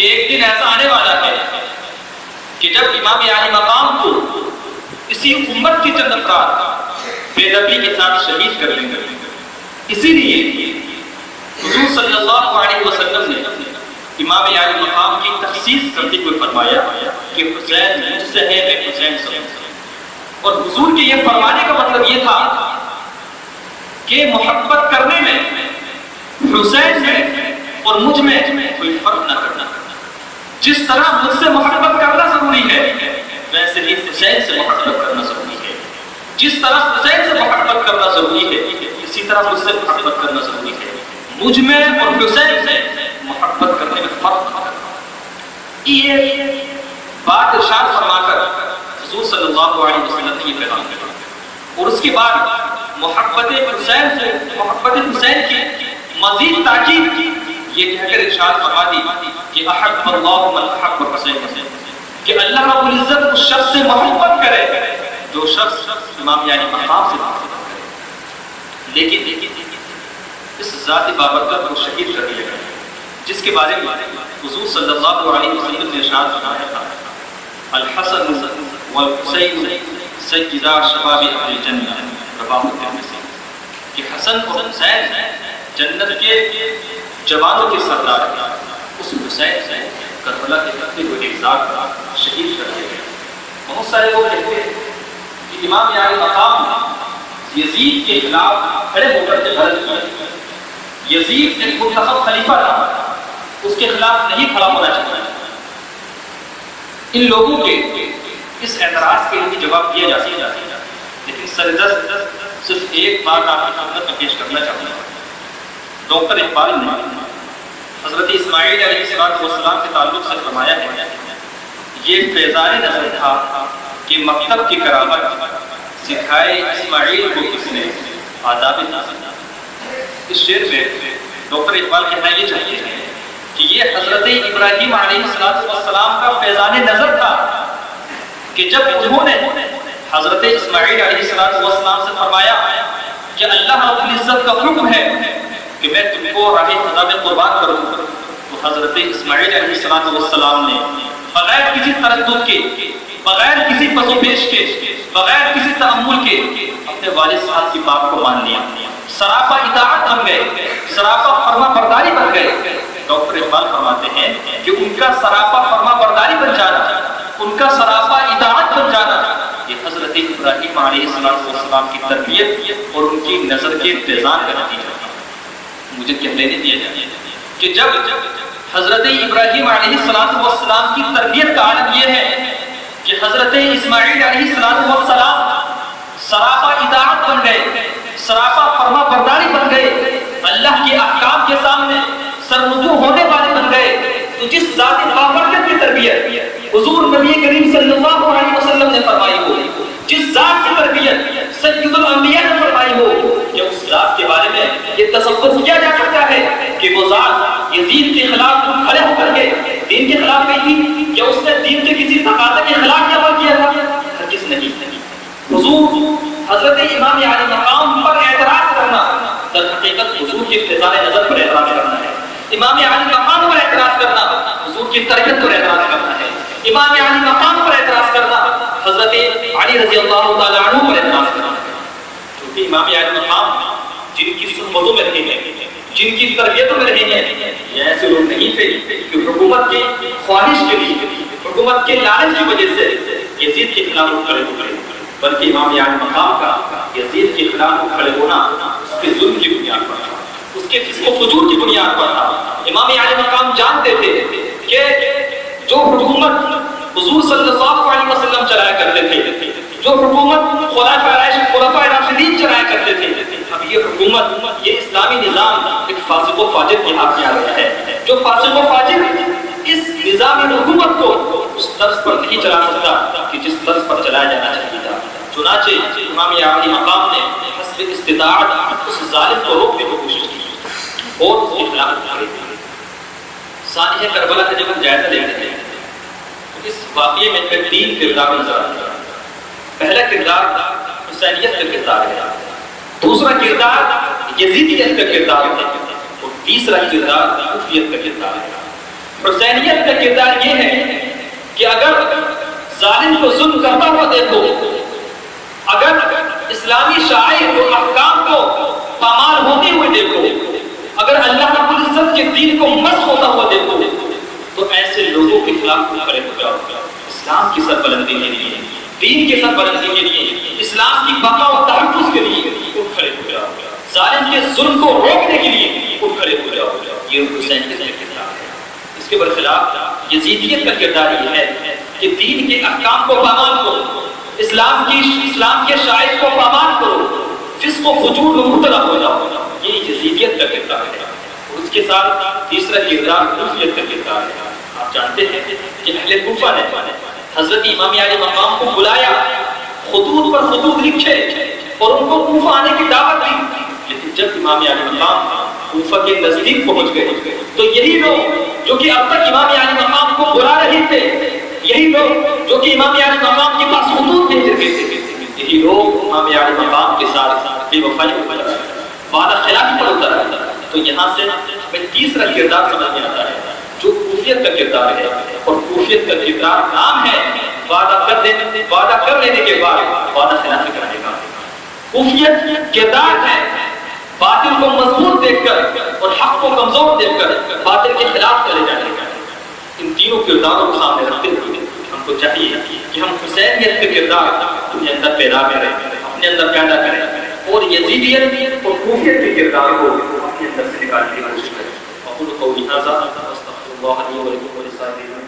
کہ ایک دن ایسا آنے والا ہے کہ جب امام عالی مقام کو اسی امت کی چند افراد بے نبی کے ساتھ شہید کر لیں گے۔ اسی لیے حضور صلی اللہ علیہ وسلم نے امام عالی مقام کی تخصیص کرتے ہوئے فرمایا کہ حسین مجھ سے ہے، میں حسین سے ہوں۔ اور حضور کے یہ فرمانے کا مطلب یہ تھا کہ محبت کرنے میں حسین میں اور مجھ میں کوئی فرق نہ کرنا۔ جس طرح مجھ سے محبت کرنا ضروری ہے ویسے ہی حسین سے محبت کرنا ضروری ہے۔ جس طرح حسین سے محبت کرنا ضروری ہے اسی طرح مجھ سے محبت کرنا ضروری ہے۔ مجھ میں اور حسین سے محبت کرنے میں فرق نہ کرنا۔ یہ بات ارشاد فرما کر حضور صلی اللہ علیہ وسلم نے یہ پیغام دیا اور اس کے بعد محبت حسین کی مزید تاکید کی، یہ کہہ کر ارشاد فرما دی کہ احب اللہ من احب حسین، کہ اللہ رب العزت اس شخص سے محبت کرے جو شخص امام عالی مقام سے محبت کرے۔ لیکن اس ذات بابرکت کو شہید کر دیا گیا جس کے بارے میں حضور صلی اللہ علیہ وسلم نے ارشاد فرمایا تھا الحسن والحسین سیدا شباب اہل الجنہ، رواہ الترمذی، کہ حسن اور حسین جنت کے جوانوں کے سردار ہیں۔ اس حسین سے کربلا کے تختے ہوئے اگزار کا شہید کر دیا گیا۔ بہت سارے لوگ کہتے ہیں کہ امام عالی مقام یزید کے خلاف کھڑے ہو کر جہاد کیا۔ یزید ایک منتخب خلیفہ تھا، اس کے خلاف نہیں کھڑا ہونا چاہتا۔ ان لوگوں کے اس اعتراض کے لیے جواب دیا جا سکتا ہے، لیکن سردست صرف ایک بات آپ کی خدمت میں پیش کرنا چاہتا ہوں۔ ڈاکٹر اقبال نے حضرت اسماعیل علیہ السلام کے تعلق سے فرمایا ہے یہ فیضان نظر تھا کہ مکتب کی کرامت سکھائے اسماعیل کو کس نے آداب نازل۔ اس شعر میں ڈاکٹر اقبال کہنا یہ چاہیے کہ یہ حضرت ابراہیم علیہ السلام کا فیضان نظر تھا کہ جب انہوں نے حضرت اسماعیل علیہ السلام سے فرمایا کہ اللہ رب العزت کا حکم ہے کہ میں تم کو راہ خدا میں قربان کروں، تو حضرت اسماعیل علیہ السلام نے بغیر کسی تردد کے، بغیر کسی پس و پیش کے، بغیر کسی تأمل کے اپنے والد صاحب کی بات کو مان لیا، سراپا اطاعت بن گئے، سراپا فرما برداری بن گئے۔ ڈاکٹر اقبال فرماتے ہیں کہ ان کا سراپا فرما برداری بن جانا، ان کا سراپا اطاعت بن جانا، یہ حضرت ابراہیم علیہ السلام کی تربیت اور ان کی نظر کے اتزان کا نتیجہ تھا۔ مجھے کہہ لینے دیا جائے کہ جب حضرت ابراہیم علیہ السلام کی تربیت کا عالم یہ ہے کہ حضرت اسماعیل علیہ السلام سراپا اطاعت بن گئے، سراپا فرما برداری بن گئے، اللہ کے احکام کے سامنے سرنجو ہونے والے بن گئے، تو جس ذات بابرکت کی تربیت حضور نبی کریم صلی اللہ علیہ وسلم نے فرمائی ہو، جس ذات کی تربیت سید الانبیاء نے فرمائی ہو، کہ اس ذات کے بارے میں یہ تصور کیا جا سکتا ہے کہ وہ ذات یزید کے خلاف کھڑے ہو کر کے دین کے خلاف گئی تھی یا اس نے دین کے کسی تقاضے کے خلاف عمل کیا تھا؟ ہرگز نہیں۔ حضور حضرت امام عالی مقام پر اعتراض کرنا در حقیقت حضور کی فیضان نظر پر اعتراض کرنا ہے، امام عالی مقام پر اعتراض کرنا حضور کی تربیت پر اعتراض کرنا ہے، امام عالی مقام پر اعتراض کرنا حضرت علی رضی اللہ تعالیٰ عنہ پر اعتراض کرنا ہے۔ کیونکہ امام عالی مقام جن کی صحبتوں میں رہے ہیں، جن کی تربیتوں میں رہے ہیں، یہ ایسے لوگ نہیں تھے کہ حکومت کی خواہش کے لیے، حکومت کے لالچ کی وجہ سے یزید کے خلاف کھڑے ہو گئے، بلکہ امام عالی مقام کا یزید کے خلاف کھڑے ہونا اس کے ظلم کی بنیاد پر تھا، اس کے فسق و فجور کی بنیاد پر تھا۔ امام عالی مقام جانتے تھے کہ جو حکومت حضور صلی اللہ علیہ وسلم چلایا کرتے تھے، جو حکومت خلفائے راشدین چلایا کرتے تھے، اب یہ حکومت، یہ اسلامی نظام ایک فاسق و فاجر کے ہاتھ میں آ گیا ہے، جو فاسق و فاجر اس نظامی حکومت کو اس طرز پر نہیں چلا سکتا کہ جس طرز پر چلایا جانا چاہیے تھا۔ چنانچہ امام عالی مقام نے حسب استطاعت اس ظالم کو روکنے کی کوشش کی اور اس کے خلاف کھڑے ہوئے۔ سانحہ کربلا کا جب ہم جائزہ لیتے ہیں تو اس واقعے میں 3 کردار نظر آتے ہیں۔ پہلا کردار حسینیت کا کردار ہے، دوسرا کردار یزیدیت کا کردار ہے، اور تیسرا کردار کوفیت کا کردار ہے۔ حسینیت کا کردار یہ ہے کہ اگر ظالم کو ظلم کرتا ہوا دیکھو، اگر اسلامی شعائر و احکام کو پامال ہوتے ہوئے دیکھو، اگر اللہ رب العزت کے دین کو مسخ ہوتا ہوا دیکھو، تو ایسے لوگوں کے خلاف کھڑے ہو جاؤ، اسلام کی سربلندی کے لیے، دین کی سربلندی کے لیے، اسلام کی بقا و تحفظ کے لیے کھڑے ہو جاؤ، ظالم کے ظلم کو روکنے کے لیے کھڑے ہو جاؤ۔ یہ حسین کا کردار ہے۔ اس کے برخلاف یزیدیت کا کردار یہ ہے کہ دین کے احکام کو پامال کرو، اسلام کے شائع کو پامال کرو، فسق و فجور میں مبتلا ہو جاؤ، یہ یزیدیت کا کردار ہے۔ اور اس کے ساتھ تیسرا کردار کوفیت کا کردار ہے۔ آپ جانتے ہیں کہ اہل کوفہ نے حضرت امام علی مقام کو بلایا، خطوط پر خطوط لکھے اور ان کو کوفہ آنے کی دعوت دی، لیکن جب امام علی مقام کوفہ کے نزدیک پہنچ گئے تو یہی لوگ جو کہ اب تک امام علی مقام کو بلا رہے تھے، یہی لوگ جو کہ امام علی مقام کے پاس خطوط بھیج رہے تھے، یہی لوگ امام علی مقام کے ساتھ بے وفائی پر وعدہ خلافی پر اتر آتا ہے۔ تو یہاں سے ہمیں تیسرا کردار سمجھ میں آتا ہے جو کوفیت کا کردار ہے، اور کوفیت کا کردار نام ہے وعدہ کر لینے کے بعد وعدہ خلافی کرنے کا۔ کوفیت کردار ہے باطل کو مضبوط دیکھ کر اور حق کو کمزور دیکھ کر باطل کے خلاف چلے جانے کا۔ ان تینوں کرداروں کو سامنے رکھتے ہوئے ہم کو چاہیے کہ ہم حسینیت کے کردار اپنے اندر پیدا کریں، اپنے اندر پیدا کریں، اور یزیدیت اور کوفیت کے کردار کو اپنے اندر سے نکالنے کی کوشش کریں۔ اقول قولی ھذا واستغفر اللہ لی ولکم ولسائر